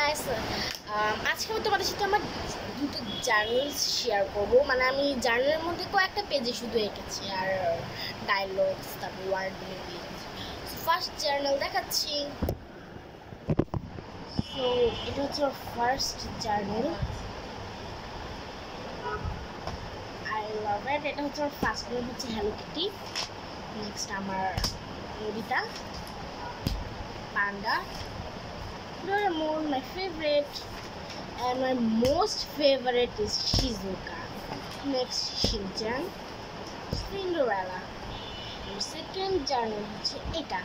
Guys, আজকে আমি তোমাদের সাথে আমার দুটো জার্নালস শেয়ার করবো। মানে আমি জার্নালের মধ্যে কয়েকটা পেজে শুধু এঁকেছি আর ডায়লগস, তারপর ওয়ার্ড লিখেছি। ফার্স্ট জার্নাল দেখাচ্ছি। সো এটা হচ্ছে আমার ফার্স্ট জার্নাল। আই লাভ ইট। এটা হচ্ছে আমার ফার্স্ট নেম হচ্ছে হ্যালো কিটি। নেক্সট আমার Nobita, panda. Doraemon, my favorite, and my most favorite is Shizuka. Next, Shinchan, Cinderella. And second journal হচ্ছে এটা,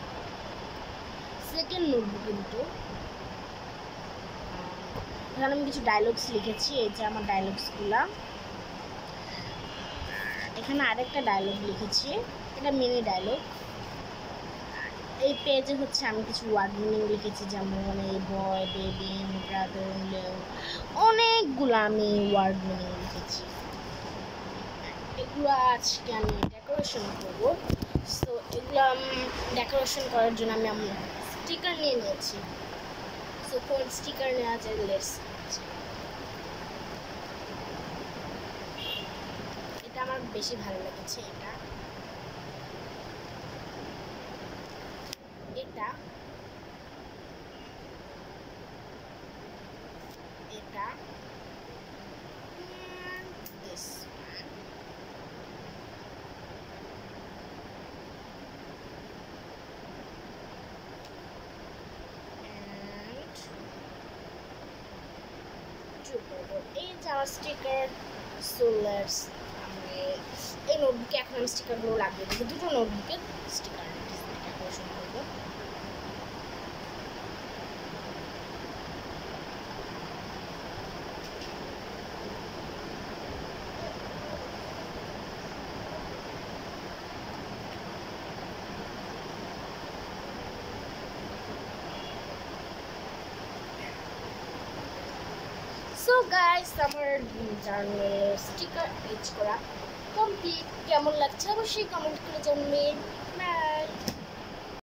সেকেন্ড নোটবুক। কিন্তু এখানে আমি কিছু ডায়লগস লিখেছি। এই যে আমার ডায়লগসগুলা। এখানে আরেকটা ডায়লগ লিখেছি, এটা মিনি ডায়লগ। এই পেজে হচ্ছে আমি কিছু ওয়ার্ড মিনিং লিখেছি, যেমন এই বয়, বেবি, ব্রাদার, অনেকগুলো আমি ওয়ার্ড মিনিং লিখেছি। এগুলো আজকে আমি ডেকোরেশন করব। সো এগুলো ডেকোরেশন করার জন্য আমি স্টিকার নিয়ে নিয়েছি। সো কোন স্টিকার নেওয়া যায়, লেটস। এটা আমার বেশি ভালো লেগেছে। এটা এটা এটা this one. And এই যে আমার স্টিকার। সো লেটস, আমি এই নোটবুকে এখন আমি স্টিকারগুলো লাগিয়ে দেবো। দুটো নোটবুকের স্টিকার ডেকোরেশন করবো। সো গাইস, আমার জার্নালের স্টিকার পেজ করা কমপ্লিট। কেমন লাগছে অবশ্যই কমেন্ট করে জানাবেন। বাই।